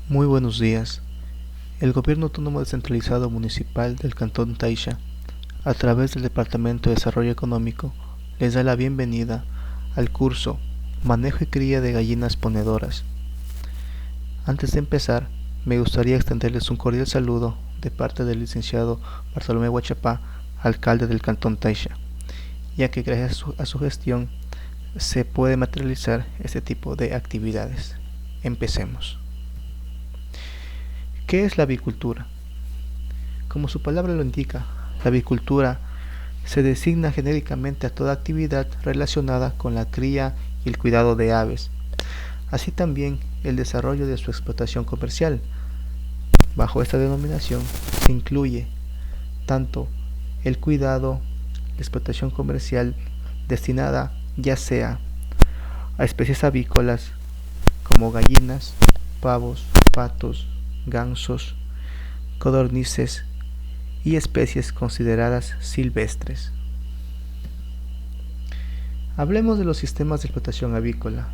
Muy buenos días. El Gobierno Autónomo Descentralizado Municipal del Cantón Taisha, a través del Departamento de Desarrollo Económico, les da la bienvenida al curso Manejo y Cría de Gallinas Ponedoras. Antes de empezar, me gustaría extenderles un cordial saludo de parte del licenciado Bartolomé Huachapá, alcalde del Cantón Taisha, ya que gracias a su gestión se puede materializar este tipo de actividades. Empecemos. ¿Qué es la avicultura? Como su palabra lo indica, la avicultura se designa genéricamente a toda actividad relacionada con la cría y el cuidado de aves, así también el desarrollo de su explotación comercial. Bajo esta denominación se incluye tanto el cuidado, la explotación comercial destinada ya sea a especies avícolas como gallinas, pavos, patos, gansos, codornices y especies consideradas silvestres. Hablemos de los sistemas de explotación avícola.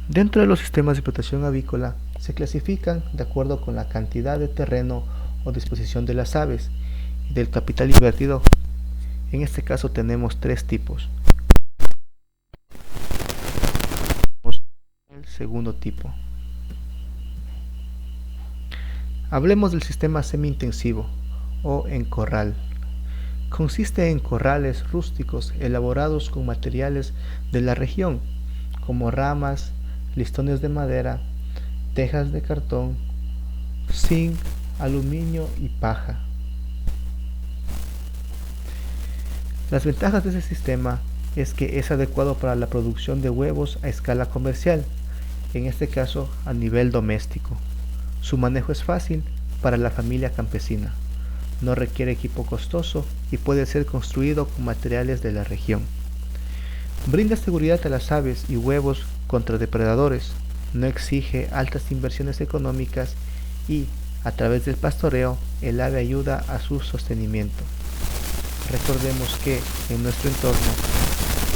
Dentro de los sistemas de explotación avícola se clasifican de acuerdo con la cantidad de terreno o disposición de las aves y del capital invertido. En este caso tenemos tres tipos. El segundo tipo. Hablemos del sistema semi-intensivo o en corral. Consiste en corrales rústicos elaborados con materiales de la región, como ramas, listones de madera, tejas de cartón, zinc, aluminio y paja. Las ventajas de este sistema es que es adecuado para la producción de huevos a escala comercial, en este caso a nivel doméstico. Su manejo es fácil para la familia campesina, no requiere equipo costoso y puede ser construido con materiales de la región. Brinda seguridad a las aves y huevos contra depredadores, no exige altas inversiones económicas y, a través del pastoreo, el ave ayuda a su sostenimiento. Recordemos que en nuestro entorno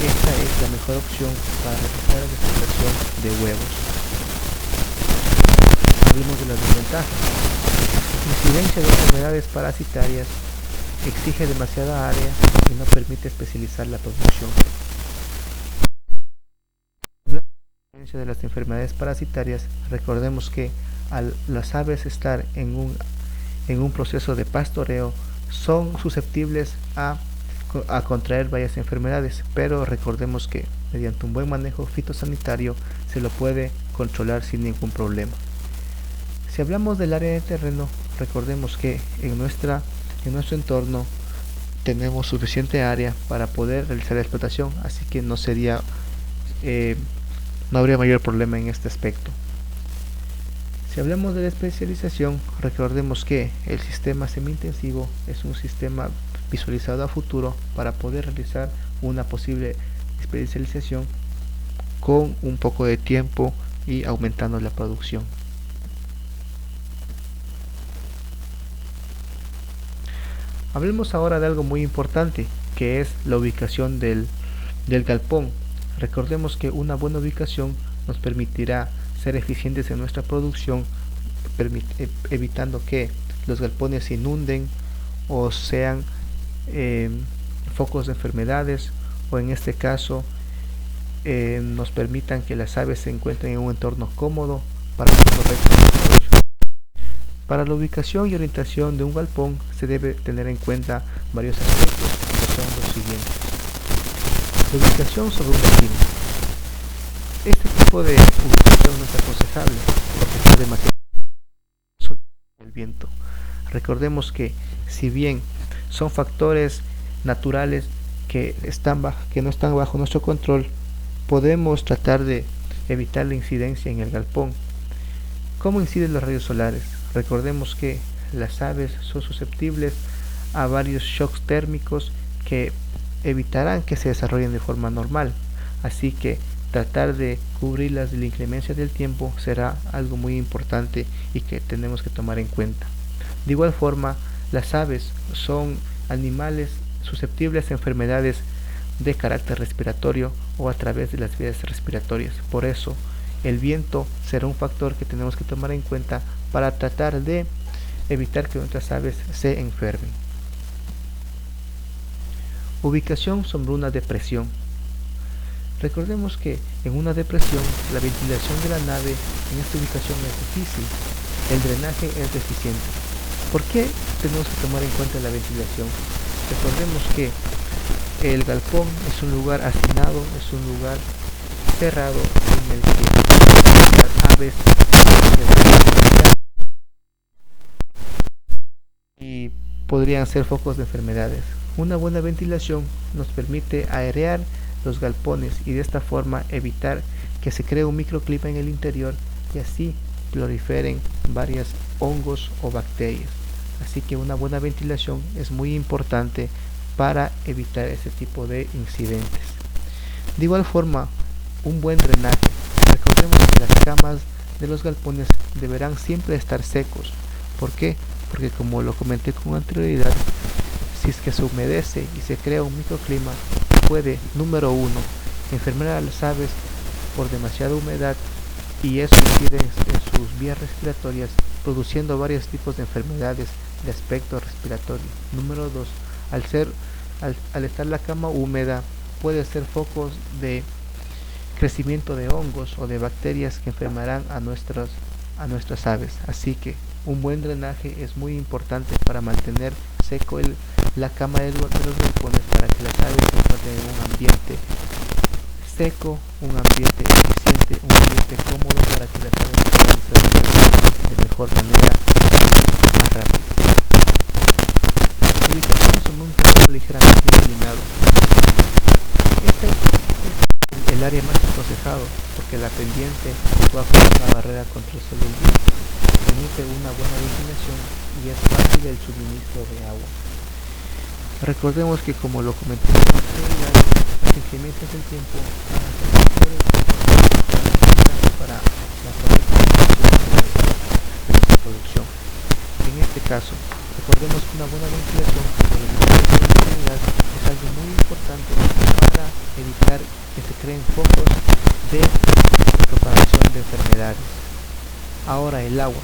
esta es la mejor opción para realizar la explotación de huevos. Hablemos de las desventajas. Incidencia de enfermedades parasitarias, exige demasiada área y no permite especializar la producción. Hablando de la incidencia de las enfermedades parasitarias, recordemos que al las aves estar en un proceso de pastoreo son susceptibles a contraer varias enfermedades, pero recordemos que mediante un buen manejo fitosanitario se lo puede controlar sin ningún problema. Si hablamos del área de terreno, recordemos que en nuestro entorno tenemos suficiente área para poder realizar la explotación, así que no habría mayor problema en este aspecto. Si hablamos de la especialización, recordemos que el sistema semi-intensivo es un sistema visualizado a futuro para poder realizar una posible especialización con un poco de tiempo y aumentando la producción. Hablemos ahora de algo muy importante, que es la ubicación del galpón. Recordemos que una buena ubicación nos permitirá ser eficientes en nuestra producción, evitando que los galpones se inunden o sean focos de enfermedades, o en este caso nos permitan que las aves se encuentren en un entorno cómodo para su correcto desarrollo. Para la ubicación y orientación de un galpón se debe tener en cuenta varios aspectos, que son los siguientes. La ubicación sobre un vecino. Este tipo de ubicación no es aconsejable porque está demasiado el viento. Recordemos que si bien son factores naturales que no están bajo nuestro control, podemos tratar de evitar la incidencia en el galpón. ¿Cómo inciden los rayos solares? Recordemos que las aves son susceptibles a varios shocks térmicos que evitarán que se desarrollen de forma normal, así que tratar de cubrirlas de la inclemencia del tiempo será algo muy importante y que tenemos que tomar en cuenta. De igual forma, las aves son animales susceptibles a enfermedades de carácter respiratorio o a través de las vías respiratorias. Por eso el viento será un factor que tenemos que tomar en cuenta para tratar de evitar que nuestras aves se enfermen. Ubicación sobre una depresión. Recordemos que en una depresión la ventilación de la nave en esta ubicación es difícil, el drenaje es deficiente. ¿Por qué tenemos que tomar en cuenta la ventilación? Recordemos que el galpón es un lugar hacinado, es un lugar cerrado en el que las aves y podrían ser focos de enfermedades. Una buena ventilación nos permite aerear los galpones y de esta forma evitar que se cree un microclima en el interior y así proliferen varios hongos o bacterias. Así que una buena ventilación es muy importante para evitar ese tipo de incidentes. De igual forma, un buen drenaje. Recordemos que las camas de los galpones deberán siempre estar secos. ¿Por qué? Porque como lo comenté con anterioridad, si es que se humedece y se crea un microclima, puede, número uno, enfermar a las aves por demasiada humedad y eso incide en sus vías respiratorias, produciendo varios tipos de enfermedades de aspecto respiratorio. Número dos, al estar la cama húmeda, puede ser focos de crecimiento de hongos o de bacterias que enfermarán a nuestras aves. Así que un buen drenaje es muy importante para mantener seco la cama de los galpones para que las aves se encuentren en un ambiente seco, un ambiente eficiente, un ambiente cómodo para que las aves puedan ser de mejor manera más rápido. Ubicación sobre un terreno ligeramente inclinado. Este es el área más aconsejado porque la pendiente actúa como una barrera contra el sol y el viento, permite una buena ventilación y es fácil el suministro de agua. Recordemos que como lo comenté en la anterioridad, las inclemencias del tiempo van a ser factores para la correcta de nuestra producción. En este caso, recordemos que una buena ventilación es algo muy importante para evitar que se creen focos de propagación de enfermedades. Ahora el agua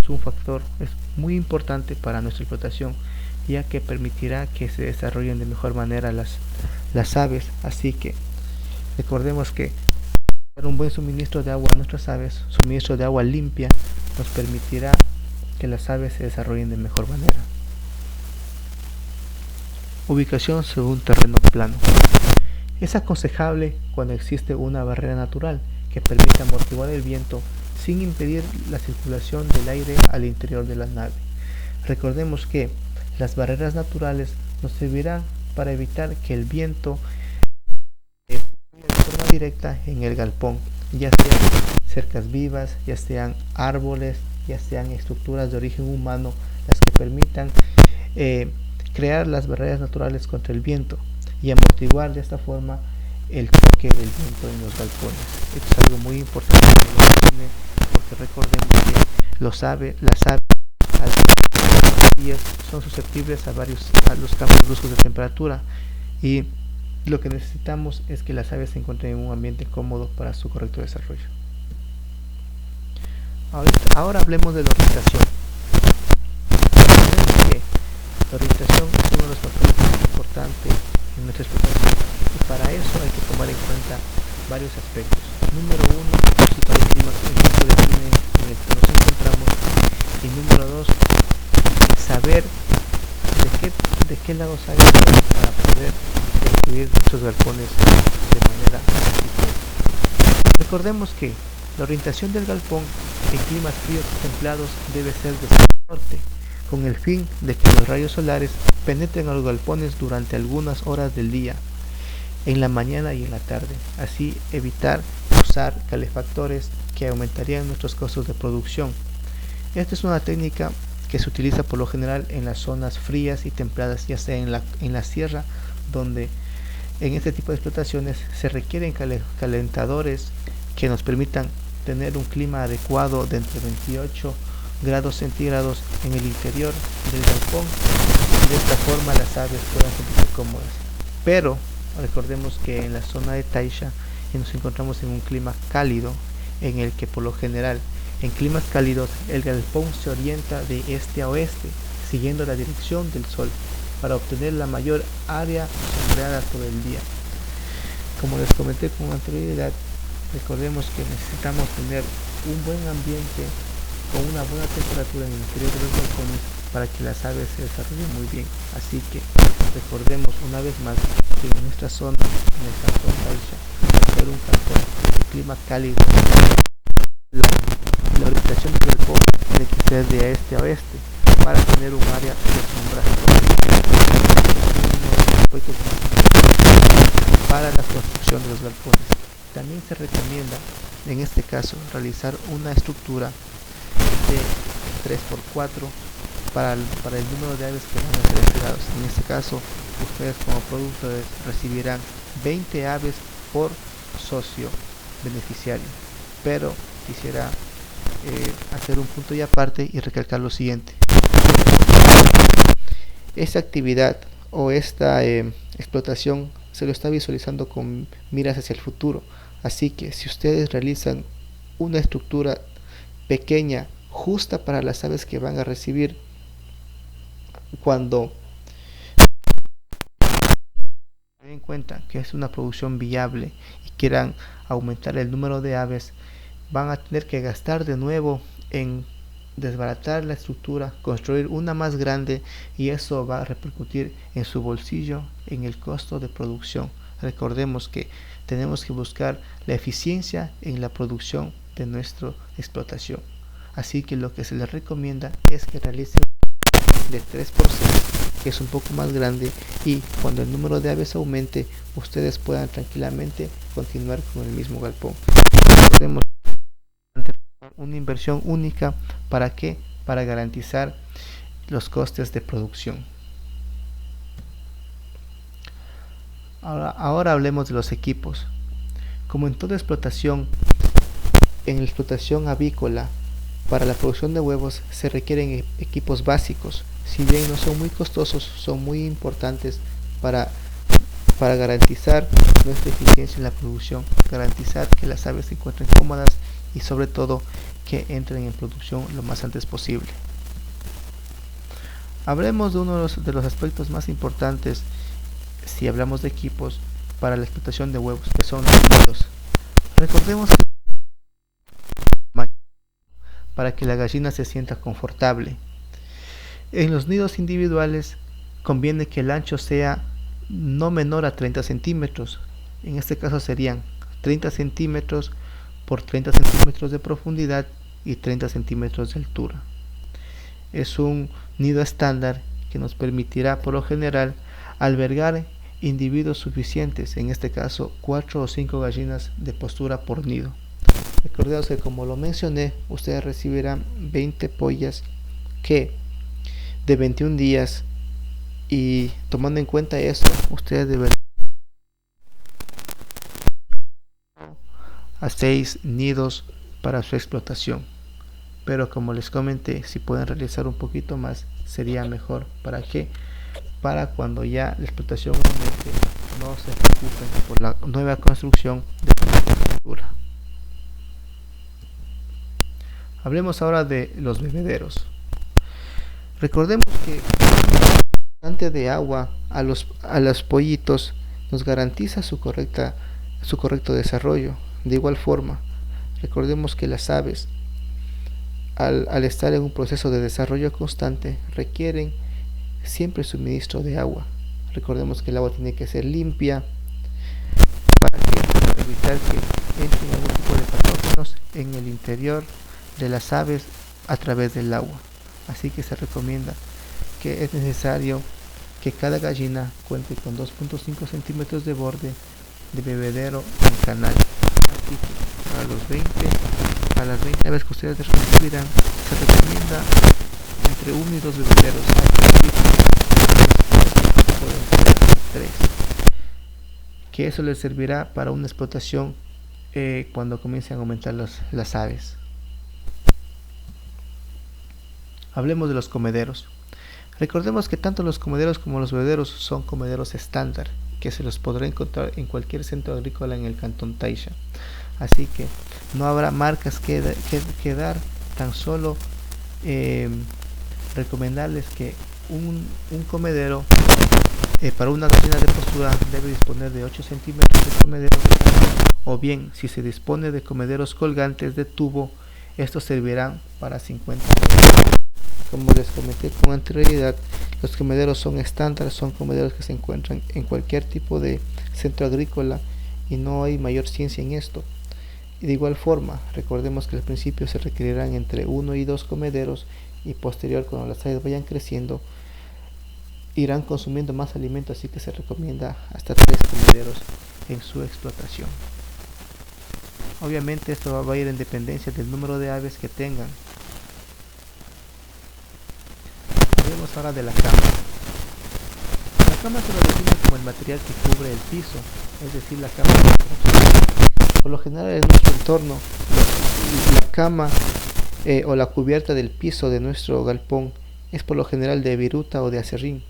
es un factor muy importante para nuestra explotación, ya que permitirá que se desarrollen de mejor manera las aves. Así que recordemos que dar un buen suministro de agua a nuestras aves, suministro de agua limpia, nos permitirá que las aves se desarrollen de mejor manera. Ubicación sobre un terreno plano. Es aconsejable cuando existe una barrera natural que permita amortiguar el viento sin impedir la circulación del aire al interior de la nave. Recordemos que las barreras naturales nos servirán para evitar que el viento de forma directa en el galpón, ya sean cercas vivas, ya sean árboles, ya sean estructuras de origen humano, las que permitan crear las barreras naturales contra el viento y amortiguar de esta forma el choque del viento en los galpones. Esto es algo muy importante porque recordemos que las aves son susceptibles a los cambios bruscos de temperatura y lo que necesitamos es que las aves se encuentren en un ambiente cómodo para su correcto desarrollo. Ahora hablemos de la orientación. La orientación es uno de los factores más importantes en nuestra explotación y para eso hay que tomar en cuenta varios aspectos. Número uno, situar el tipo de clima en el que nos encontramos y número dos, saber de qué lado sale el sol para poder construir nuestros galpones de manera eficiente. Recordemos que la orientación del galpón en climas fríos y templados debe ser de sur a norte, con el fin de que los rayos solares penetren a los galpones durante algunas horas del día, en la mañana y en la tarde, así evitar usar calefactores que aumentarían nuestros costos de producción. Esta es una técnica que se utiliza por lo general en las zonas frías y templadas, ya sea en la sierra, donde en este tipo de explotaciones se requieren calentadores que nos permitan tener un clima adecuado de entre 28 grados centígrados en el interior del galpón y de esta forma las aves puedan sentirse cómodas. Pero recordemos que en la zona de Taisha y nos encontramos en un clima cálido, en el que por lo general en climas cálidos el galpón se orienta de este a oeste, siguiendo la dirección del sol, para obtener la mayor área sombreada todo el día. Como les comenté con anterioridad, recordemos que necesitamos tener un buen ambiente con una buena temperatura en el interior de los balcones para que las aves se desarrollen muy bien. Así que recordemos una vez más que en nuestra zona, en el cantón Caixa, al ser un cantón de clima cálido, la orientación del balcón tiene que ser de este a oeste para tener un área de sombra para la construcción de los balcones. También se recomienda, en este caso, realizar una estructura de 3x4 para el número de aves que van a ser entregados. En este caso, ustedes como productores recibirán 20 aves por socio beneficiario. Pero quisiera hacer un punto y aparte y recalcar lo siguiente. Esta actividad o esta explotación se lo está visualizando con miras hacia el futuro. Así que si ustedes realizan una estructura pequeña, justa para las aves que van a recibir, cuando den en cuenta que es una producción viable y quieran aumentar el número de aves, van a tener que gastar de nuevo en desbaratar la estructura, construir una más grande, y eso va a repercutir en su bolsillo, en el costo de producción. Recordemos que tenemos que buscar la eficiencia en la producción de nuestra explotación. Así que lo que se les recomienda es que realicen de 3%, que es un poco más grande, y cuando el número de aves aumente, ustedes puedan tranquilamente continuar con el mismo galpón. Recordemos una inversión única. ¿Para qué? Para garantizar los costes de producción. Ahora hablemos de los equipos. Como en toda explotación, en la explotación avícola, para la producción de huevos se requieren equipos básicos. Si bien no son muy costosos, son muy importantes para garantizar nuestra eficiencia en la producción, garantizar que las aves se encuentren cómodas y sobre todo que entren en producción lo más antes posible. Hablemos de uno de los aspectos más importantes si hablamos de equipos para la explotación de huevos, que son los nidos. Recordemos que para que la gallina se sienta confortable. En los nidos individuales conviene que el ancho sea no menor a 30 centímetros. En este caso serían 30 centímetros por 30 centímetros de profundidad y 30 centímetros de altura. Es un nido estándar que nos permitirá por lo general albergar individuos suficientes, en este caso 4 o 5 gallinas de postura por nido. Recordemos que, como lo mencioné, ustedes recibirán 20 pollas que de 21 días, y tomando en cuenta eso, ustedes deberán a 6 nidos para su explotación. Pero como les comenté, si pueden realizar un poquito más sería mejor. ¿Para qué? Para cuando ya la explotación aumente, no se preocupen por la nueva construcción de la estructura. Hablemos ahora de los bebederos. Recordemos que el bastante de agua a los pollitos nos garantiza su correcto desarrollo. De igual forma, recordemos que las aves, al estar en un proceso de desarrollo constante, requieren siempre suministro de agua. Recordemos que el agua tiene que ser limpia para evitar que entren algún tipo de patógenos en el interior de las aves a través del agua. Así que se recomienda que es necesario que cada gallina cuente con 2.5 centímetros de borde de bebedero en canal. Así que para las 20 aves que ustedes recibirán, se recomienda entre 1 y 2 bebederos. Pueden ser 3, que eso les servirá para una explotación cuando comiencen a aumentar las aves. Hablemos de los comederos. Recordemos que tanto los comederos como los bebederos son comederos estándar, que se los podrá encontrar en cualquier centro agrícola en el cantón Taisha. Así que no habrá marcas que dar, tan solo eh, recomendarles que un comedero para una gallina de postura debe disponer de 8 centímetros de comedero de tamaño, o bien si se dispone de comederos colgantes de tubo, estos servirán para 50 metros. Como les comenté con anterioridad, los comederos son estándar, son comederos que se encuentran en cualquier tipo de centro agrícola y no hay mayor ciencia en esto. Y de igual forma, recordemos que al principio se requerirán entre 1 y 2 comederos y posterior, cuando las aves vayan creciendo, irán consumiendo más alimento, así que se recomienda hasta 3 comederos en su explotación. Obviamente esto va a ir en dependencia del número de aves que tengan. Hablemos ahora de la cama. La cama se lo define como el material que cubre el piso, es decir, la cama. Por lo general en nuestro entorno, la cama o la cubierta del piso de nuestro galpón es por lo general de viruta o de acerrín,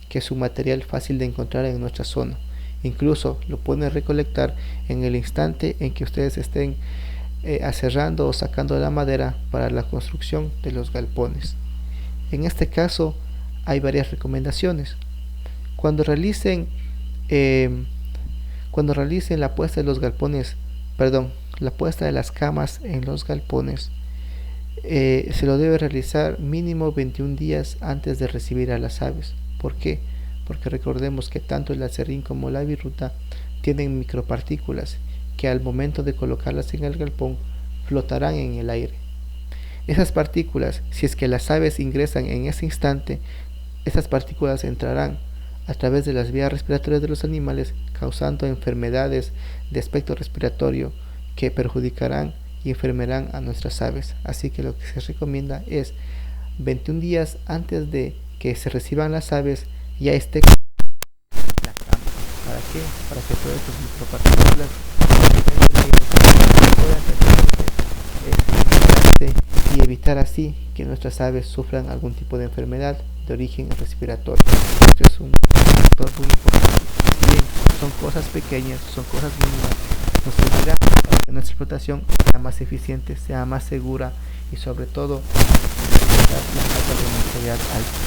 que es un material fácil de encontrar en nuestra zona. Incluso lo pueden recolectar en el instante en que ustedes estén aserrando o sacando la madera para la construcción de los galpones. En este caso hay varias recomendaciones. Cuando realicen la puesta de los galpones, la puesta de las camas en los galpones, se lo debe realizar mínimo 21 días antes de recibir a las aves. ¿Por qué? Porque recordemos que tanto el acerrín como la viruta tienen micropartículas que al momento de colocarlas en el galpón flotarán en el aire. Esas partículas, si es que las aves ingresan en ese instante, esas partículas entrarán a través de las vías respiratorias de los animales, causando enfermedades de aspecto respiratorio que perjudicarán y enfermarán a nuestras aves. Así que lo que se recomienda es 21 días antes de que se reciban las aves ya esté la cama. ¿Para qué? Para que todas estas micropartículas puedan y evitar así que nuestras aves sufran algún tipo de enfermedad de origen respiratorio. Esto es un factor muy importante. Bien, son cosas pequeñas, son cosas mínimas, nos servirá para que nuestra explotación sea más eficiente, sea más segura y sobre todo la tasa de mortalidad alta.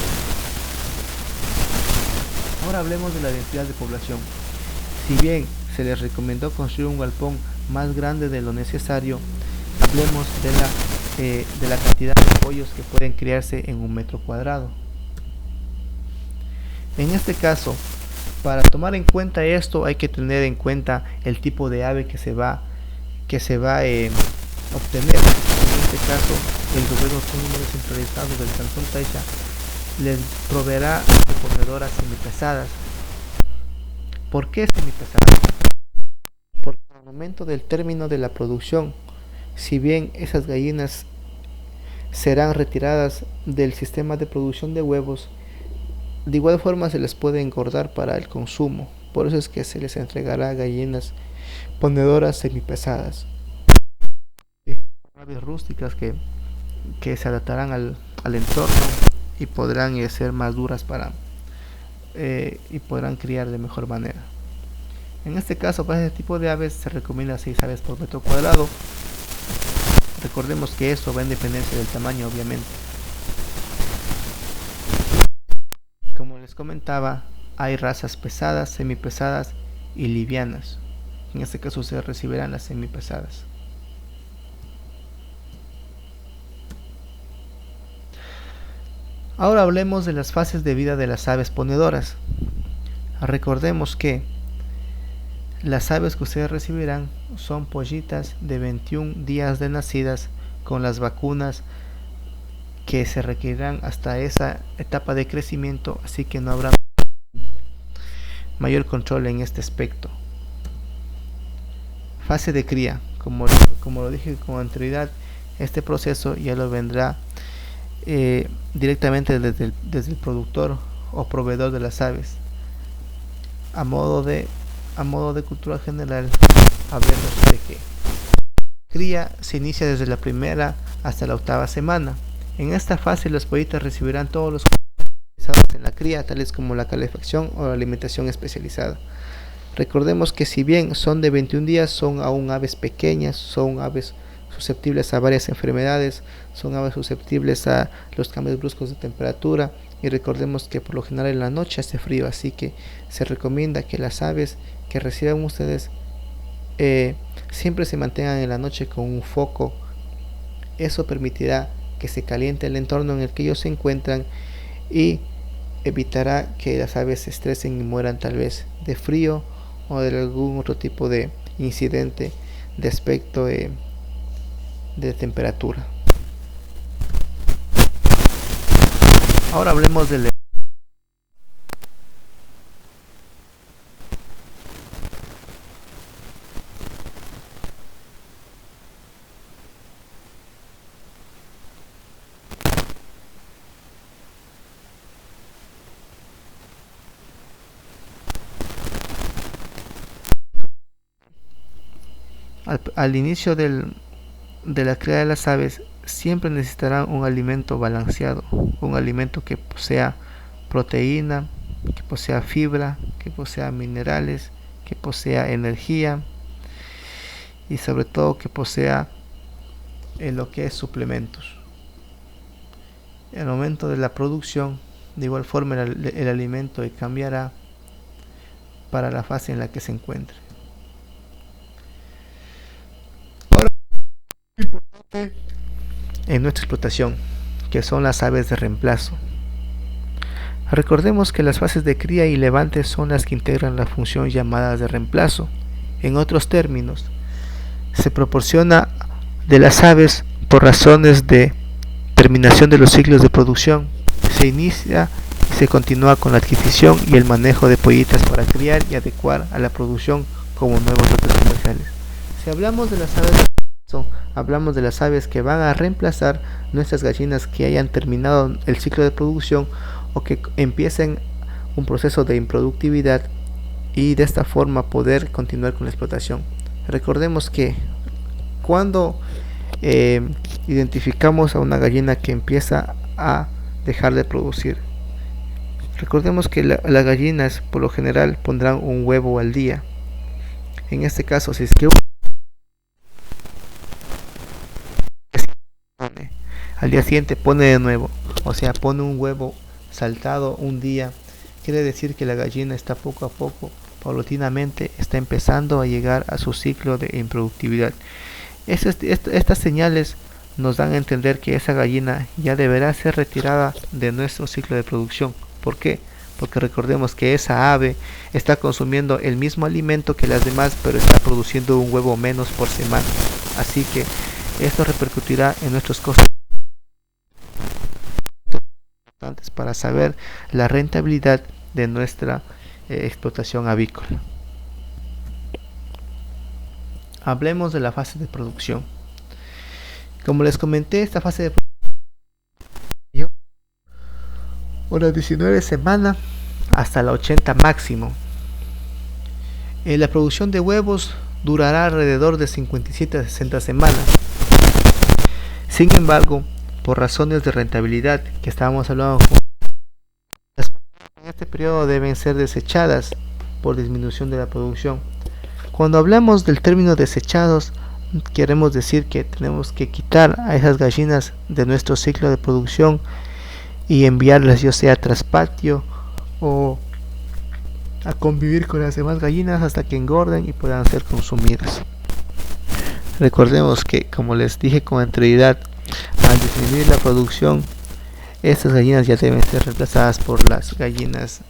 Ahora hablemos de la densidad de población. Si bien se les recomendó construir un galpón más grande de lo necesario, hablemos de la cantidad de pollos que pueden criarse en un metro cuadrado. En este caso, para tomar en cuenta esto, hay que tener en cuenta el tipo de ave que se va a obtener. En este caso, el gobierno autónomo descentralizado del cantón Taisha les proveerá de ponedoras semipesadas. ¿Por qué semipesadas? Porque al momento del término de la producción, si bien esas gallinas serán retiradas del sistema de producción de huevos, de igual forma se les puede engordar para el consumo. Por eso es que se les entregará gallinas ponedoras semipesadas. Aves rústicas que se adaptarán al entorno y podrán ser más duras y podrán criar de mejor manera. En este caso, para este tipo de aves se recomienda 6 aves por metro cuadrado. Recordemos que esto va en dependencia del tamaño, obviamente. Como les comentaba, hay razas pesadas, semipesadas y livianas. En este caso se recibirán las semipesadas. Ahora hablemos de las fases de vida de las aves ponedoras. Recordemos que las aves que ustedes recibirán son pollitas de 21 días de nacidas con las vacunas que se requerirán hasta esa etapa de crecimiento, así que no habrá mayor control en este aspecto. Fase de cría, como lo dije con anterioridad, este proceso ya lo vendrá directamente desde el productor o proveedor de las aves. A modo de cultura general, hablemos de que cría se inicia desde la primera hasta la 8ª semana. En esta fase las pollitas recibirán todos los en la cría, tales como la calefacción o la alimentación especializada. Recordemos que si bien son de 21 días, son aún aves pequeñas, son aves susceptibles a varias enfermedades, son aves susceptibles a los cambios bruscos de temperatura, y recordemos que por lo general en la noche hace frío, así que se recomienda que las aves que reciban ustedes siempre se mantengan en la noche con un foco. Eso permitirá que se caliente el entorno en el que ellos se encuentran y evitará que las aves se estresen y mueran tal vez de frío o de algún otro tipo de incidente de aspecto de temperatura. Ahora hablemos del al inicio de la cría de las aves siempre necesitarán un alimento balanceado, un alimento que posea proteína, que posea fibra, que posea minerales, que posea energía y sobre todo que posea lo que es suplementos. En el momento de la producción, de igual forma el alimento cambiará para la fase en la que se encuentre. Ahora, importante en nuestra explotación, que son las aves de reemplazo. Recordemos que las fases de cría y levante son las que integran la función llamada de reemplazo. En otros términos, se proporciona de las aves por razones de terminación de los ciclos de producción. Se inicia y se continúa con la adquisición y el manejo de pollitas para criar y adecuar a la producción como nuevos lotes comerciales. Si hablamos de las aves de reemplazo, hablamos de las aves que van a reemplazar nuestras gallinas que hayan terminado el ciclo de producción o que empiecen un proceso de improductividad y de esta forma poder continuar con la explotación. Recordemos que cuando identificamos a una gallina que empieza a dejar de producir, recordemos que las gallinas por lo general pondrán un huevo al día. En este caso, si es que al día siguiente pone de nuevo, o sea, pone un huevo saltado un día, quiere decir que la gallina está poco a poco, paulatinamente, está empezando a llegar a su ciclo de improductividad. Estas señales nos dan a entender que esa gallina ya deberá ser retirada de nuestro ciclo de producción. ¿Por qué? Porque recordemos que esa ave está consumiendo el mismo alimento que las demás, pero está produciendo un huevo menos por semana. Así que esto repercutirá en nuestros costos para saber la rentabilidad de nuestra explotación avícola. Hablemos de la fase de producción. Como les comenté, esta fase de producción unas 19 semanas hasta la 80 máximo. La producción de huevos durará alrededor de 57 a 60 semanas. Sin embargo, por razones de rentabilidad que estábamos hablando, las en este periodo deben ser desechadas por disminución de la producción. Cuando hablamos del término desechados, queremos decir que tenemos que quitar a esas gallinas de nuestro ciclo de producción y enviarlas ya sea tras patio o a convivir con las demás gallinas hasta que engorden y puedan ser consumidas. Recordemos que, como les dije con anterioridad, al disminuir la producción, estas gallinas ya deben ser reemplazadas por las gallinas,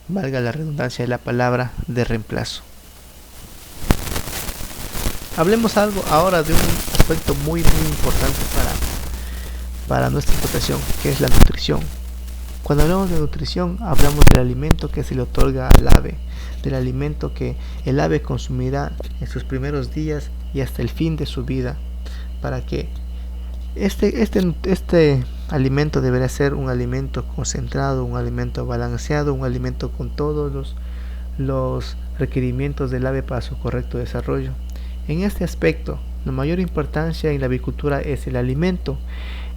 valga la redundancia de la palabra, de reemplazo. Hablemos algo ahora de un aspecto muy importante para nuestra explotación, que es la nutrición. Cuando hablamos de nutrición, hablamos del alimento que se le otorga al ave, del alimento que el ave consumirá en sus primeros días y hasta el fin de su vida, para que este alimento deberá ser un alimento concentrado, un alimento balanceado, un alimento con todos los requerimientos del ave para su correcto desarrollo. En este aspecto, La mayor importancia en la avicultura es el alimento.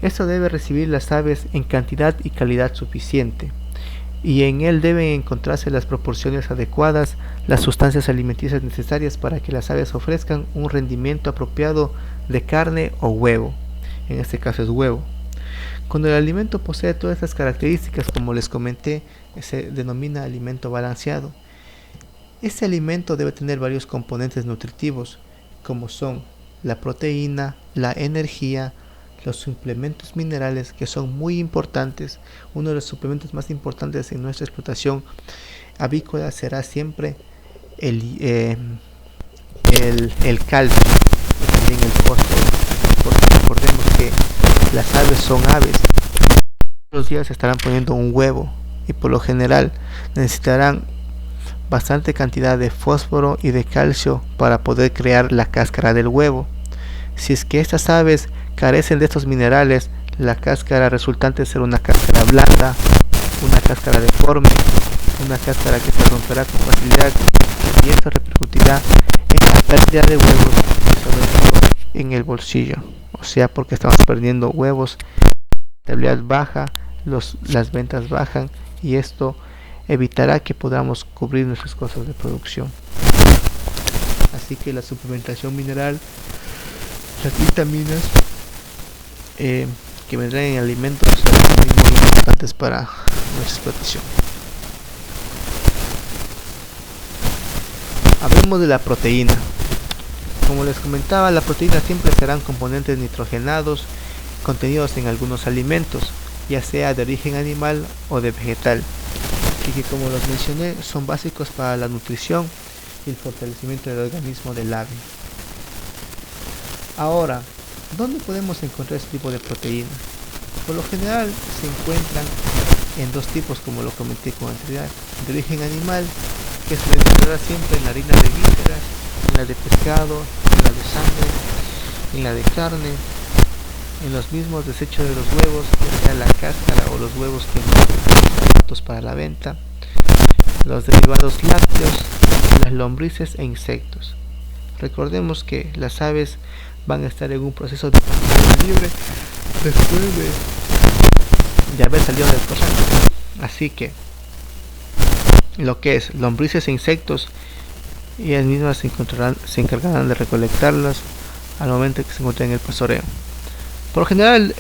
Esto debe recibir las aves en cantidad y calidad suficiente, y en él deben encontrarse las proporciones adecuadas, las sustancias alimenticias necesarias para que las aves ofrezcan un rendimiento apropiado de carne o huevo. En este caso es huevo. Cuando el alimento posee todas estas características, como les comenté, se denomina alimento balanceado. Este alimento debe tener varios componentes nutritivos, como son la proteína, la energía, los suplementos minerales, que son muy importantes. Uno de los suplementos más importantes en nuestra explotación avícola será siempre el calcio, también el fósforo, porque recordemos que las aves son aves. Todos los días estarán poniendo un huevo y por lo general necesitarán bastante cantidad de fósforo y de calcio para poder crear la cáscara del huevo. Si es que estas aves carecen de estos minerales, la cáscara resultante será una cáscara blanda, una cáscara deforme, una cáscara que se romperá con facilidad, y esto repercutirá en la pérdida de huevos y sobre todo en el bolsillo. O sea, porque estamos perdiendo huevos, la rentabilidad baja, las ventas bajan, y esto evitará que podamos cubrir nuestros costos de producción. Así que la suplementación mineral, las vitaminas que vendrán en alimentos serán muy importantes para nuestra explotación. Hablemos de la proteína. Como les comentaba, la proteína siempre serán componentes nitrogenados contenidos en algunos alimentos, ya sea de origen animal o de vegetal, y que, como los mencioné, son básicos para la nutrición y el fortalecimiento del organismo del ave. Ahora, ¿dónde podemos encontrar este tipo de proteínas? Por lo general se encuentran en dos tipos, como lo comenté con anterioridad: de origen animal, que se encontrará siempre en la harina de vísceras, en la de pescado, en la de sangre, en la de carne, en los mismos desechos de los huevos, ya sea la cáscara o los huevos que no son aptos para la venta, los derivados lácteos, las lombrices e insectos. Recordemos que las aves van a estar en un proceso de expansión libre después de haber salido del corral. Así que lo que es lombrices e insectos, ellas mismas se encargarán de recolectarlas al momento que se encuentren en el pastoreo. Por lo general,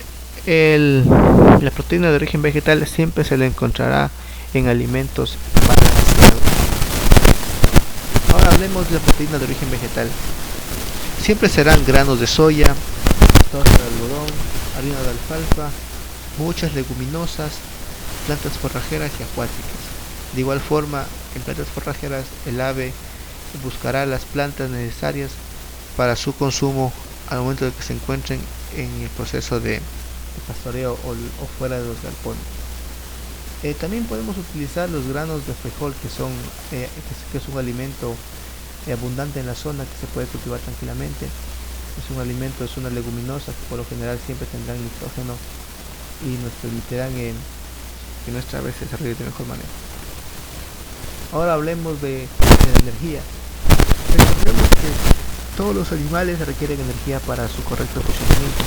la proteína de origen vegetal siempre se la encontrará en alimentos balanceados. Ahora hablemos de la proteína de origen vegetal. Siempre serán granos de soya, torta de algodón, harina de alfalfa, muchas leguminosas, plantas forrajeras y acuáticas. De igual forma, en plantas forrajeras el ave buscará las plantas necesarias para su consumo al momento de que se encuentren en el proceso de pastoreo o fuera de los galpones. También podemos utilizar los granos de frijol, que es un alimento abundante en la zona, que se puede cultivar tranquilamente. Es un alimento, es una leguminosa que por lo general siempre tendrán nitrógeno y nos permitirán que nuestra ave se desarrolle de mejor manera. Ahora hablemos de la energía. Recordemos que todos los animales requieren energía para su correcto funcionamiento,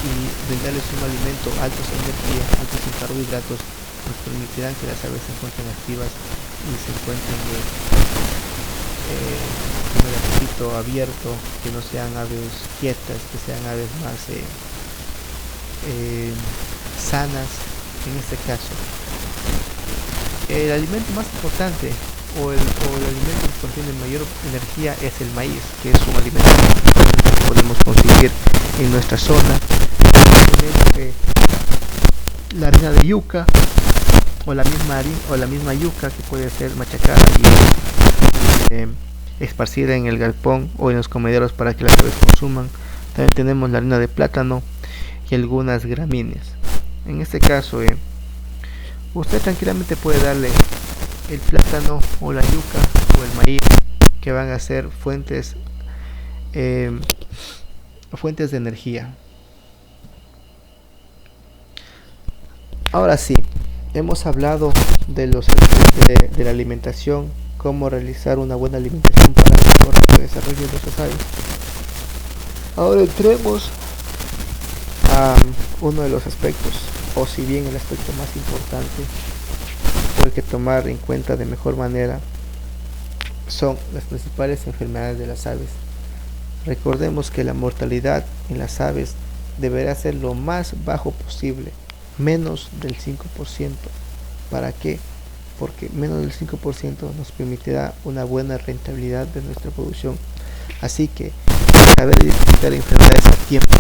y brindarles un alimento alto en energía, altos en carbohidratos, nos permitirán que las aves se encuentren activas y se encuentren con el apetito abierto, que no sean aves quietas, que sean aves más sanas. En este caso, el alimento más importante o el alimento que contiene mayor energía es el maíz, que es un alimento que podemos conseguir en nuestra zona. La harina de yuca o la misma yuca, que puede ser machacada y esparcida en el galpón o en los comederos para que las aves consuman. También tenemos la harina de plátano y algunas gramíneas. En este caso, usted tranquilamente puede darle el plátano o la yuca o el maíz, que van a ser fuentes de energía. Ahora sí, hemos hablado de la alimentación, cómo realizar una buena alimentación para el correcto desarrollo de nuestras aves. Ahora entremos a uno de los aspectos, o si bien el aspecto más importante, o el que tomar en cuenta de mejor manera, son las principales enfermedades de las aves. Recordemos que la mortalidad en las aves deberá ser lo más bajo posible, menos del 5%. ¿Para qué? Porque menos del 5% nos permitirá una buena rentabilidad de nuestra producción. Así que saber identificar enfermedades a tiempo,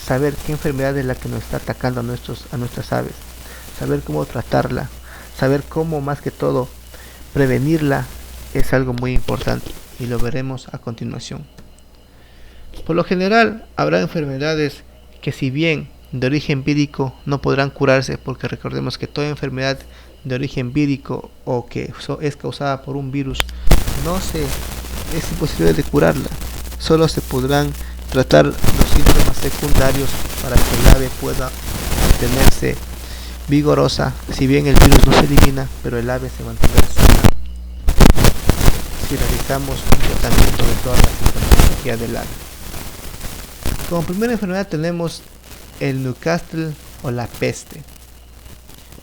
saber qué enfermedad es la que nos está atacando a nuestras aves, saber cómo tratarla, saber cómo más que todo prevenirla es algo muy importante y lo veremos a continuación. Por lo general habrá enfermedades que, si bien de origen vírico, no podrán curarse, porque recordemos que toda enfermedad de origen vírico o que es causada por un virus es imposible de curarla. Solo se podrán tratar los síntomas secundarios para que el ave pueda mantenerse vigorosa. Si bien el virus no se elimina, pero el ave se mantendrá sana si realizamos un tratamiento de toda la sintomatología del ave. Como primera enfermedad tenemos el Newcastle o la peste.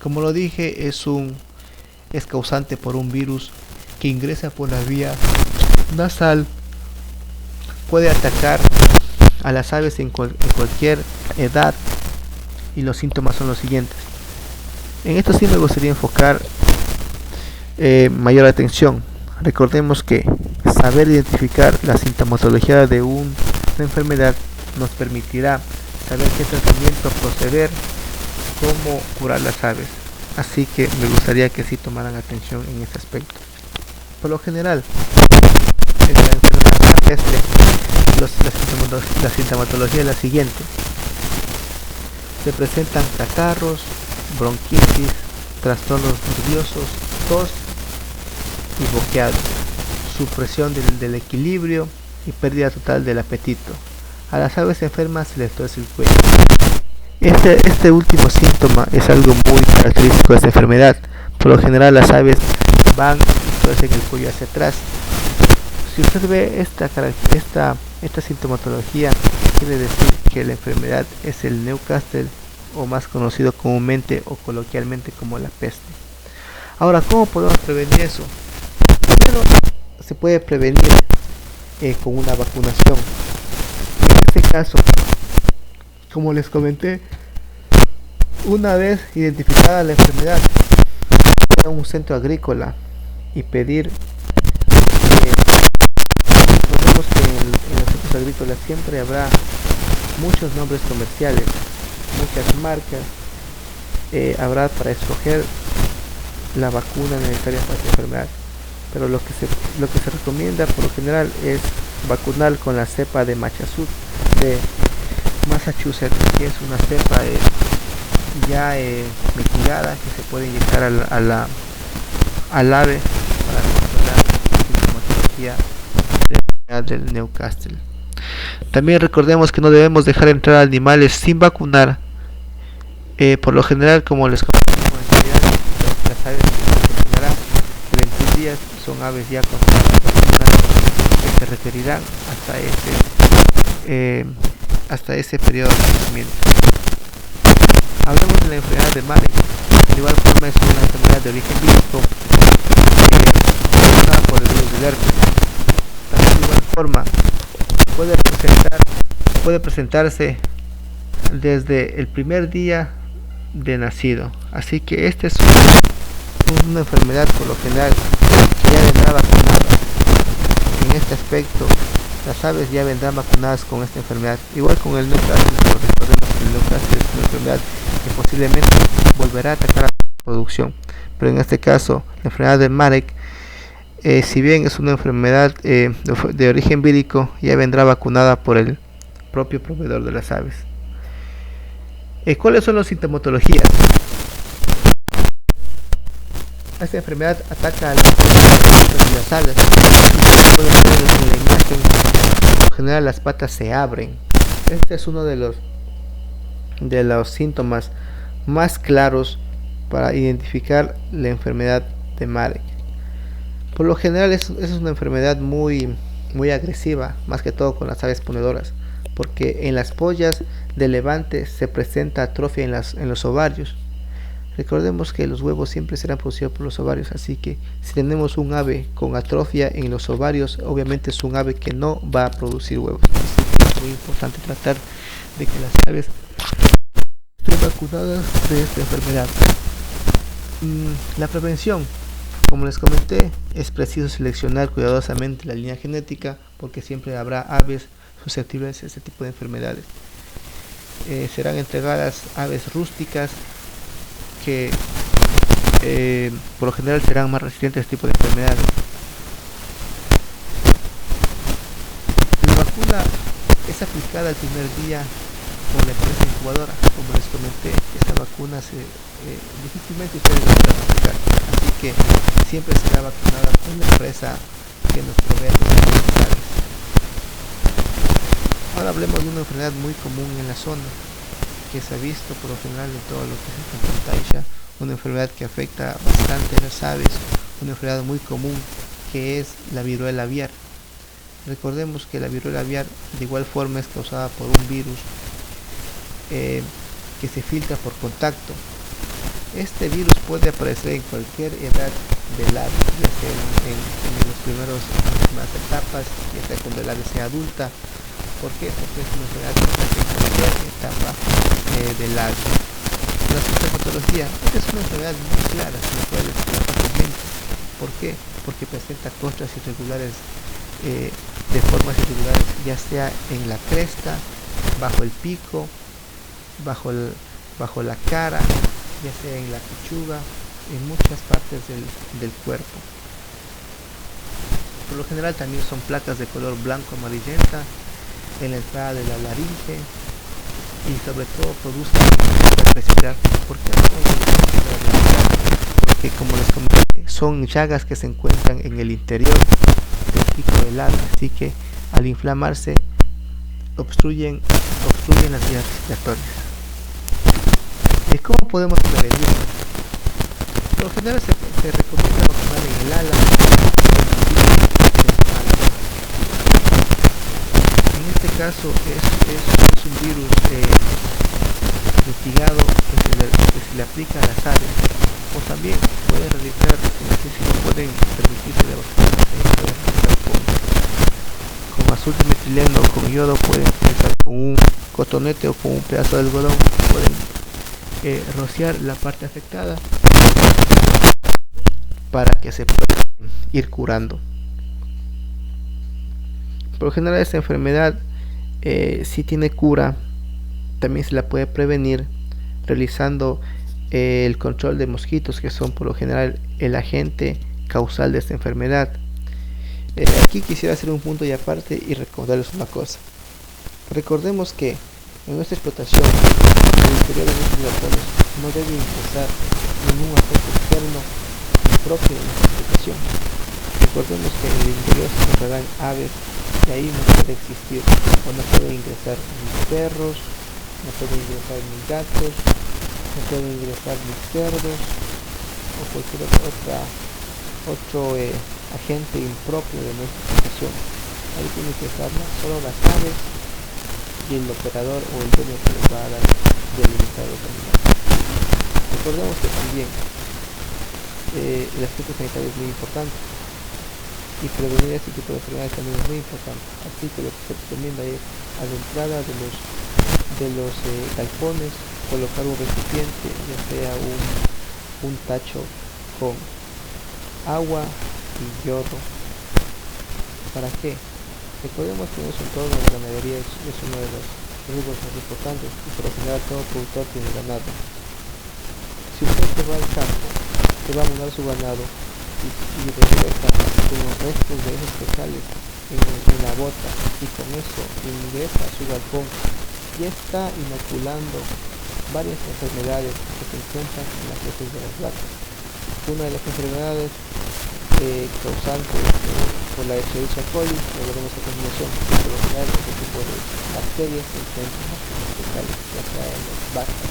Como lo dije, es causante por un virus que ingresa por la vía nasal. Puede atacar a las aves en cualquier edad y los síntomas son los siguientes. En esto sí me gustaría enfocar mayor atención. Recordemos que saber identificar la sintomatología de una enfermedad nos permitirá saber qué tratamiento proceder, cómo curar las aves. Así que me gustaría que sí tomaran atención en este aspecto. Por lo general, en la enfermedad peste, la sintomatología es la siguiente. Se presentan catarros, bronquitis, trastornos nerviosos, tos y boqueado, supresión del equilibrio y pérdida total del apetito. A las aves enfermas se les torce el cuello. Este último síntoma es algo muy característico de esta enfermedad. Por lo general las aves van y torcen el cuello hacia atrás. Si usted ve esta sintomatología, quiere decir que la enfermedad es el Newcastle, o más conocido comúnmente o coloquialmente como la peste. Ahora, ¿cómo podemos prevenir eso? Primero, se puede prevenir con una vacunación. En este caso, como les comenté, una vez identificada la enfermedad, ir a un centro agrícola y pedir. Recordemos que en los centros agrícolas siempre habrá muchos nombres comerciales, muchas marcas. Habrá para escoger la vacuna necesaria para esta enfermedad, pero lo que se recomienda por lo general es vacunar con la cepa de Massachusetts, Massachusetts, que es una cepa ya mitigada, que se puede inyectar al ave para controlar la sintomatología del Newcastle. También recordemos que no debemos dejar entrar animales sin vacunar. Por lo general, como les comenté con anterioridad, las aves que se vacunarán de 21 días son aves ya controladas, que se requerirán hasta ese periodo de tratamiento. Hablamos de la enfermedad de Marek. De igual forma es una enfermedad de origen vírico causada por el virus del herpes. También de igual forma puede presentarse desde el primer día de nacido. Así que esta es una enfermedad por lo general que ya vendrá vacunada. En este aspecto, las aves ya vendrán vacunadas con esta enfermedad. Igual con el Newcastle, pero recordemos que el Newcastle es una enfermedad que posiblemente volverá a atacar a la producción. Pero en este caso, la enfermedad de Marek, si bien es una enfermedad de origen vírico, ya vendrá vacunada por el propio proveedor de las aves. ¿Cuáles son las sintomatologías? Esta enfermedad ataca a las aves. Pueden ver en la imagen, por lo general las patas se abren. Este es uno de los síntomas más claros para identificar la enfermedad de Marek. Por lo general es una enfermedad muy agresiva, más que todo con las aves ponedoras. porque en las pollas de levante se presenta atrofia en los ovarios. Recordemos que los huevos siempre serán producidos por los ovarios, así que si tenemos un ave con atrofia en los ovarios, obviamente es un ave que no va a producir huevos. Así que es muy importante tratar de que las aves estén vacunadas de esta enfermedad. La prevención, como les comenté, es preciso seleccionar cuidadosamente la línea genética porque siempre habrá aves susceptibles a este tipo de enfermedades. Serán entregadas aves rústicas que por lo general serán más resistentes a este tipo de enfermedades. La vacuna es aplicada el primer día por la empresa incubadora. Como les comenté, esta vacuna difícilmente ustedes la pueden aplicar, así que siempre será vacunada por la empresa que nos provee las enfermedades. Ahora hablemos de una enfermedad muy común en la zona, que se ha visto por lo general en todo lo que es el Cantón Taisha, una enfermedad que afecta bastante a las aves, una enfermedad muy común que es la viruela aviar. Recordemos que la viruela aviar de igual forma es causada por un virus que se filtra por contacto. Este virus puede aparecer en cualquier edad del ave, ya sea en las primeras etapas, ya sea cuando el ave sea adulta. ¿Por qué? Porque es una enfermedad que aparece en cualquier etapa del ave. La sintomatología es una enfermedad muy clara, se la puede describir fácilmente. ¿Por qué? Porque presenta costras irregulares, de formas irregulares, ya sea en la cresta, bajo el pico, bajo la cara, ya sea en la pechuga, en muchas partes del cuerpo. Por lo general también son placas de color blanco amarillenta en la entrada de la laringe y sobre todo producen dificultad de respirar. ¿Por qué? Porque como les comenté, son llagas que se encuentran en el interior del pico del ave, así que al inflamarse obstruyen las vías respiratorias. ¿Cómo podemos prevenirlo? Por lo general se recomienda vacunar en el ala, en este caso es un virus mitigado que se le aplica a las aves, o también puede realizar, si no pueden permitirse la vacuna, con azul de metileno o con yodo, pueden realizar con un cotonete o con un pedazo de algodón, pueden rociar la parte afectada para que se pueda ir curando. Por lo general esta enfermedad si tiene cura, también se la puede prevenir realizando el control de mosquitos, que son por lo general el agente causal de esta enfermedad. Aquí quisiera hacer un punto y aparte y recordarles una cosa. Recordemos que en nuestra explotación, el interior de nuestros laboratorios no debe ingresar ningún agente externo propio de nuestra explotación. Recordemos que en el interior se encontrarán aves y ahí no puede existir o no pueden ingresar ni perros, no pueden ingresar ni gatos, no pueden ingresar ni cerdos o cualquier otro agente impropio de nuestra explotación. Ahí tiene que estar solo las aves y el operador o el dueño que les va a dar de alimentar a los animales. Recordemos que también el aspecto sanitario es muy importante y prevenir este tipo de enfermedades también es muy importante. Así que lo que se recomienda es a la entrada de los galpones colocar un recipiente, ya sea un tacho con agua y yodo. ¿Para qué? Recordemos que nuestro entorno de ganadería es uno de los rubros más importantes y por lo general todo productor tiene ganado. Si usted se va al campo, se va a mandar su ganado y regresa con los restos de esos fecales en la bota y con eso ingresa a su galpón, ya está inoculando varias enfermedades que se encuentran en las heces de las vacas. Una de las enfermedades causantes por la Escherichia coli, lo veremos a continuación, por lo general este tipo de bacterias se encuentran en los fecales, ya sea en las vacas,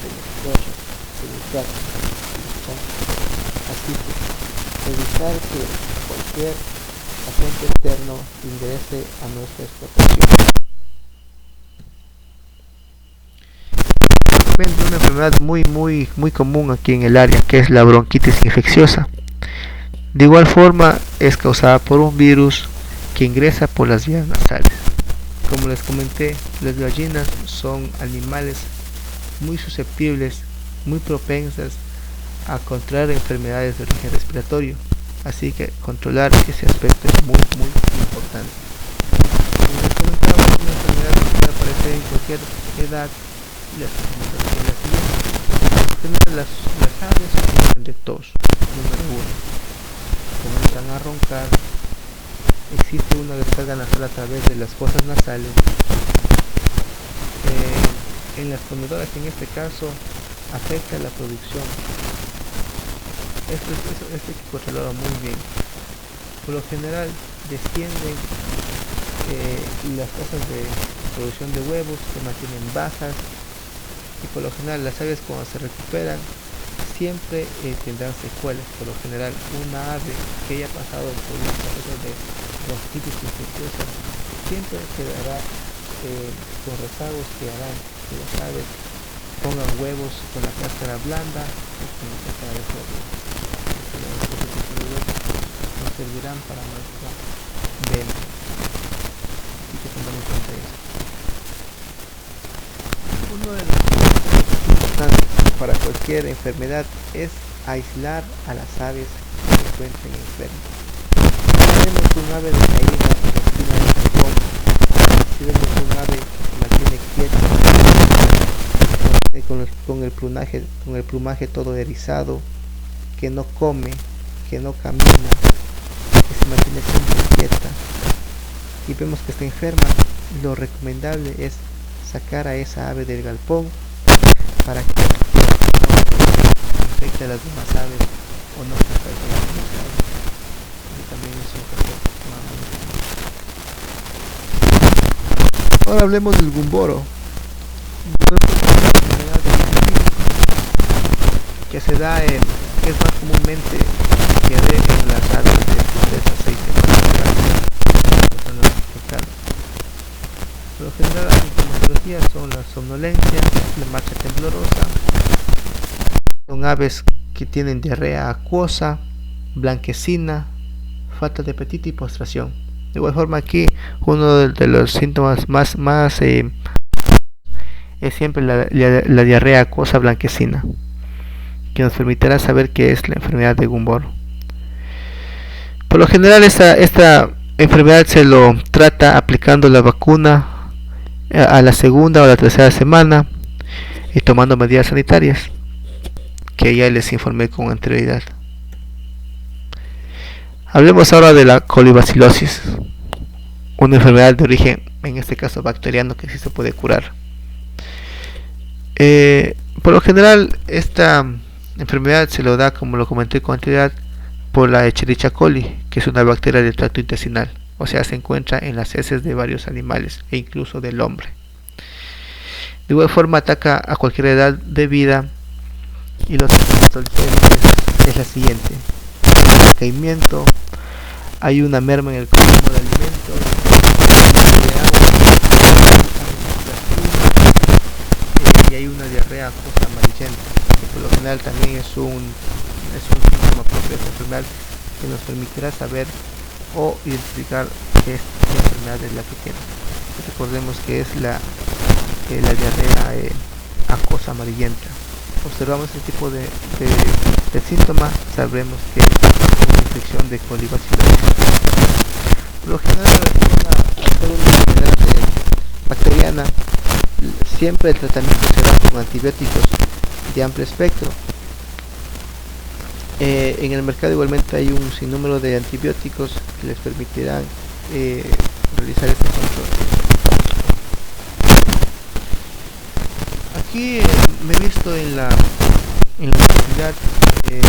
en los pollos, en los gatos, en los chanchos. Así que evitar que cualquier agente externo ingrese a nuestra explotación. una enfermedad muy común aquí en el área, que es la bronquitis infecciosa. De igual forma es causada por un virus que ingresa por las vías nasales. Como les comenté, las gallinas son animales muy susceptibles, muy propensas a contraer enfermedades de origen respiratorio, así que controlar ese aspecto es muy importante. Como les comentaba, una enfermedad puede aparecer en cualquier edad y las siguientes. Las aves sufren de tos. Número 1, comienzan a roncar, existe una descarga nasal a través de las fosas nasales. En las ponedoras, en este caso, afecta la producción. Esto hay que controlarlo muy bien. Por lo general descienden las tasas de producción de huevos, se mantienen bajas, y por lo general las aves, cuando se recuperan, siempre tendrán secuelas. Por lo general, una ave que haya pasado por un proceso de bronquitis infecciosa siempre quedará con rezagos que harán que las aves pongan huevos con la cáscara blanda o con la cáscara de fuego. Estos tipos de huevos nos servirán para nuestra venta, así que tengamos en cuenta eso. Uno de los puntos importantes para cualquier enfermedad es aislar a las aves que se encuentren enfermas. Si vemos un ave decaída en la esquina del balcón, si vemos un ave que la tiene quieta, con el plumaje todo erizado, que no come, que no camina, que se mantiene siempre quieta, y vemos que está enferma, lo recomendable es sacar a esa ave del galpón para que no infecte a las demás aves o no se infecte a las demás aves. Y también es un factor. Ahora hablemos del gumboro. Que se da es más comúnmente que ve en las aves de aceite. Por lo general, las sintomatologías son la somnolencia, la marcha temblorosa, son aves que tienen diarrea acuosa, blanquecina, falta de apetito y postración. De igual forma, aquí uno de los síntomas más es siempre la diarrea acuosa blanquecina, que nos permitirá saber qué es la enfermedad de Gumboro. Por lo general, esta enfermedad se lo trata aplicando la vacuna a la segunda o la tercera semana y tomando medidas sanitarias que ya les informé con anterioridad. Hablemos ahora de la colibacilosis, una enfermedad de origen, en este caso bacteriano, que sí se puede curar. Por lo general, esta enfermedad se lo da, como lo comenté con anterioridad, por la Escherichia coli, que es una bacteria del tracto intestinal, o sea, se encuentra en las heces de varios animales e incluso del hombre. De igual forma, ataca a cualquier edad de vida, y los es la siguiente: decaimiento, hay una merma en el consumo de alimentos, de agua, y hay una diarrea acuosa amarillenta, que por lo general también es un síntoma propio de esta enfermedad, que nos permitirá saber o identificar qué enfermedad es la que tiene. Recordemos que es la diarrea acuosa amarillenta. Observamos este tipo de síntoma, sabremos que es una infección de colibacilosis. Por lo general, al una enfermedad bacteriana, siempre el tratamiento será con antibióticos de amplio espectro. En el mercado igualmente hay un sinnúmero de antibióticos que les permitirán realizar este control. Aquí me he visto en la necesidad de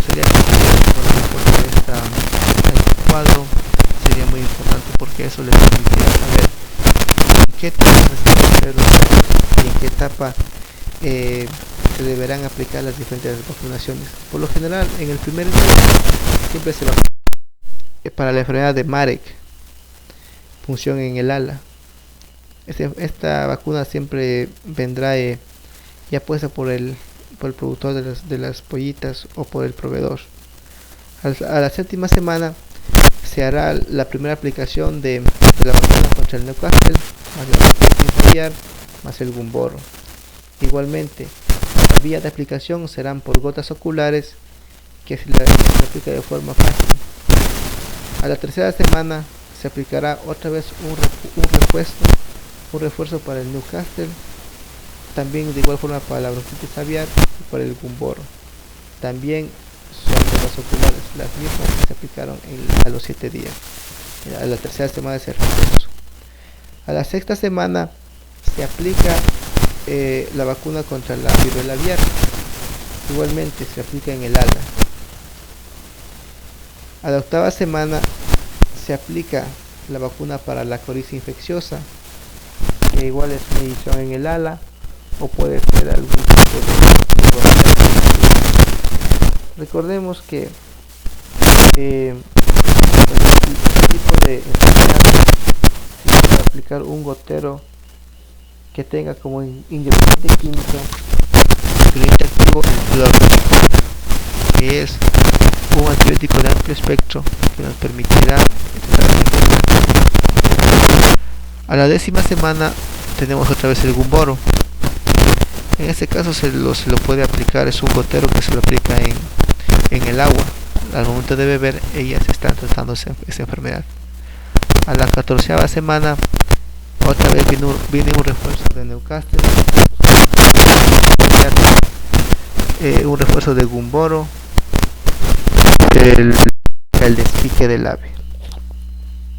sería que este cuadro sería muy importante, porque eso les permitiría saber en qué etapa y en qué etapa se deberán aplicar las diferentes vacunaciones. Por lo general, en el primer día siempre se va para la enfermedad de Marek, punción en el ala. Esta vacuna siempre vendrá ya puesta por el productor de las pollitas o por el proveedor. A la séptima semana se hará la primera aplicación de la vacuna contra el Newcastle, más la hepatitis aviar, más el gumboro. Igualmente, la vía de aplicación serán por gotas oculares, que se aplica de forma fácil. A la tercera semana se aplicará otra vez un refuerzo para el Newcastle, también de igual forma para la bronquitis aviar y para el gumboro. También son gotas oculares, las mismas que se aplicaron a los 7 días. A la tercera semana es el refuerzo. A la sexta semana se aplica la vacuna contra la viruela aviar. Igualmente se aplica en el ala. A la octava semana se aplica la vacuna para la coriza infecciosa, que igual es una inyección en el ala o puede ser algún tipo de. Recordemos que este tipo de enfermedad se puede aplicar un gotero que tenga como ingrediente químico ingrediente activo el clorpromazine, que es un antibiótico de amplio espectro que nos permitirá a la 10ª semana tenemos otra vez el gumboro. En este caso se lo puede aplicar, es un gotero que se lo aplica en el agua. Al momento de beber, ellas están tratando esa enfermedad. A la 14ª semana otra vez viene un refuerzo de Newcastle, un refuerzo de gumboro, el despique del ave.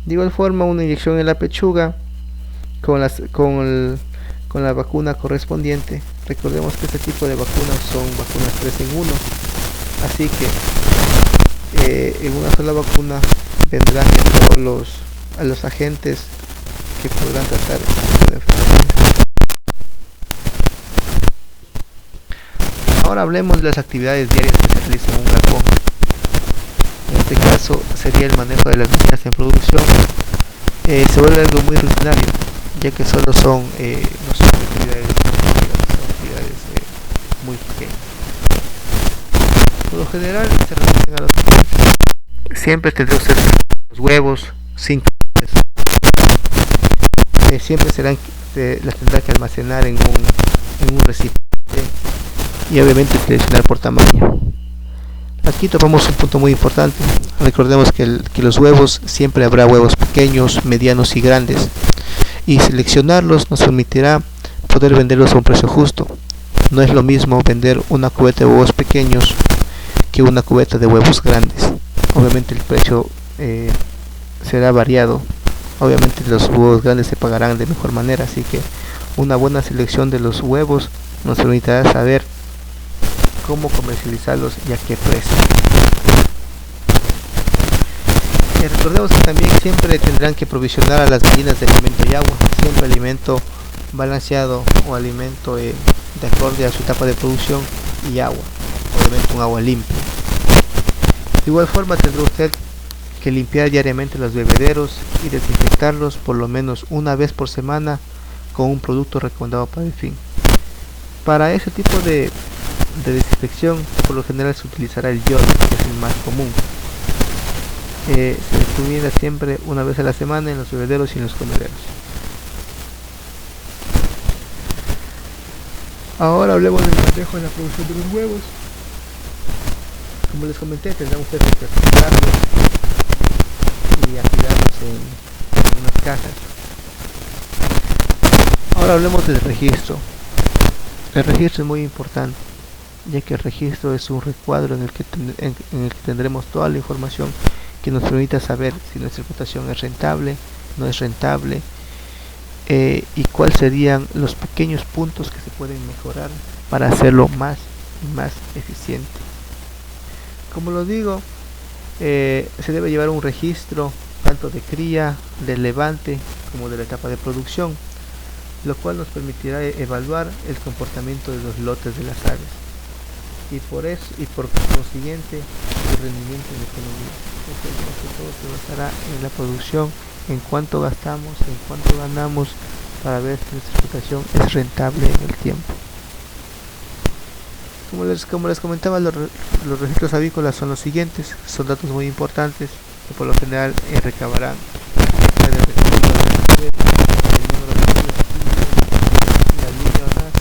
De igual forma, una inyección en la pechuga con la vacuna correspondiente. Recordemos que este tipo de vacunas son vacunas 3 en 1, así que en una sola vacuna vendrán todos los agentes que podrán tratar este tipo de enfermedades. Ahora hablemos de las actividades diarias que se realizan en un galpón. En este caso sería el manejo de las gallinas en producción. Se vuelve algo muy rutinario, ya que solo no son actividades muy pequeñas. Por lo general se realizan a los siguientes. Siempre tendrá usted los huevos, 5 siempre las tendrá que almacenar en un recipiente y obviamente seleccionar por tamaño. Aquí topamos un punto muy importante. Recordemos que los huevos, siempre habrá huevos pequeños, medianos y grandes, y seleccionarlos nos permitirá poder venderlos a un precio justo. No es lo mismo vender una cubeta de huevos pequeños que una cubeta de huevos grandes. Obviamente el precio será variado. Obviamente los huevos grandes se pagarán de mejor manera, así que una buena selección de los huevos nos permitirá saber cómo comercializarlos y a qué precio. Recordemos que también siempre tendrán que provisionar a las gallinas de alimento y agua, siempre alimento balanceado o alimento de acorde a su etapa de producción y agua, obviamente un agua limpia. De igual forma tendrá usted que limpiar diariamente los bebederos y desinfectarlos por lo menos una vez por semana con un producto recomendado para el fin. Para ese tipo de desinfección por lo general se utilizará el yodo, que es el más común. Se recomienda siempre una vez a la semana en los bebederos y en los comederos. Ahora hablemos del manejo de la producción de los huevos. Como les comenté, tendrán ustedes que prepararlos y apilarlos en unas cajas. Ahora hablemos del registro. El registro es muy importante, ya que el registro es un recuadro en el que tendremos toda la información que nos permita saber si nuestra explotación es rentable, no es rentable, y cuáles serían los pequeños puntos que se pueden mejorar para hacerlo más y más eficiente. Como lo digo, se debe llevar un registro tanto de cría, de levante como de la etapa de producción, lo cual nos permitirá evaluar el comportamiento de los lotes de las aves y por consiguiente el rendimiento en la economía. Todo se basará en la producción en cuánto gastamos, en cuánto ganamos, para ver si nuestra explotación es rentable en el tiempo. Como les comentaba, los registros avícolas son los siguientes, son datos muy importantes que por lo general recabarán el número de la línea raza,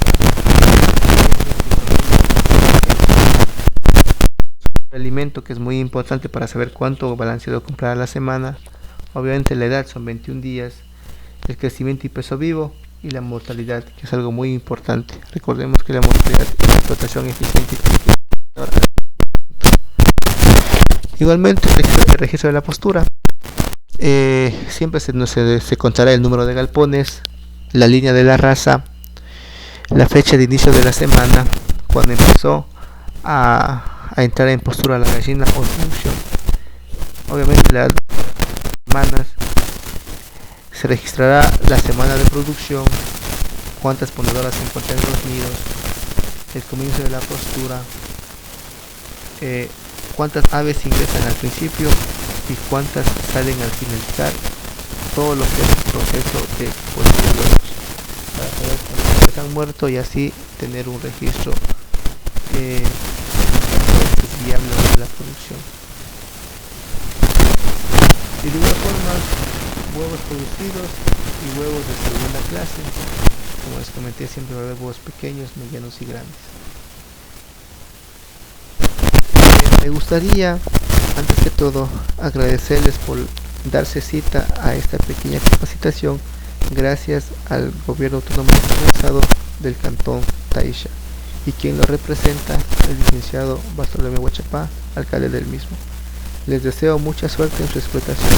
el alimento, que es muy importante para saber cuánto balanceado comprar a la semana. Obviamente la edad, son 21 días, el crecimiento y peso vivo, y la mortalidad, que es algo muy importante. Recordemos que la mortalidad es la explotación eficiente. Igualmente el registro de la postura, siempre se contará el número de galpones, la línea de la raza, la fecha de inicio de la semana, cuando empezó a entrar en postura la gallina o función. Obviamente las semanas, se registrará la semana de producción, cuántas ponedoras se encuentran en los nidos, el comienzo de la postura, cuántas aves ingresan al principio y cuántas salen al finalizar, todo lo que es el proceso de poner huevos, para saber cuántos han muerto y así tener un registro viable de la producción. Y de igual forma, huevos producidos y huevos de segunda clase. Como les comenté, siempre va a haber huevos pequeños, medianos y grandes. Me gustaría, antes que todo, agradecerles por darse cita a esta pequeña capacitación, gracias al gobierno autónomo descentralizado del cantón Taisha, y quien lo representa, el licenciado Bartolomé Huachapá, alcalde del mismo. Les deseo mucha suerte en su explotación.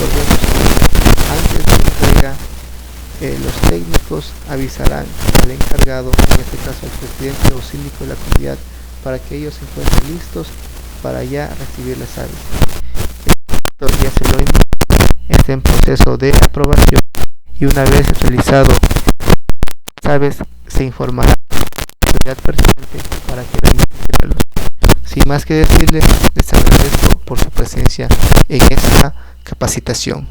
Recordemos que antes de la entrega, los técnicos avisarán al encargado, en este caso al presidente o síndico de la comunidad, para que ellos se encuentren listos para ya recibir las aves. Esto ya se lo envía, está en proceso de aprobación, y una vez realizado las aves, se informará a la autoridad pertinente para que realicen. Sin más que decirles, les agradezco por su presencia en esta capacitación.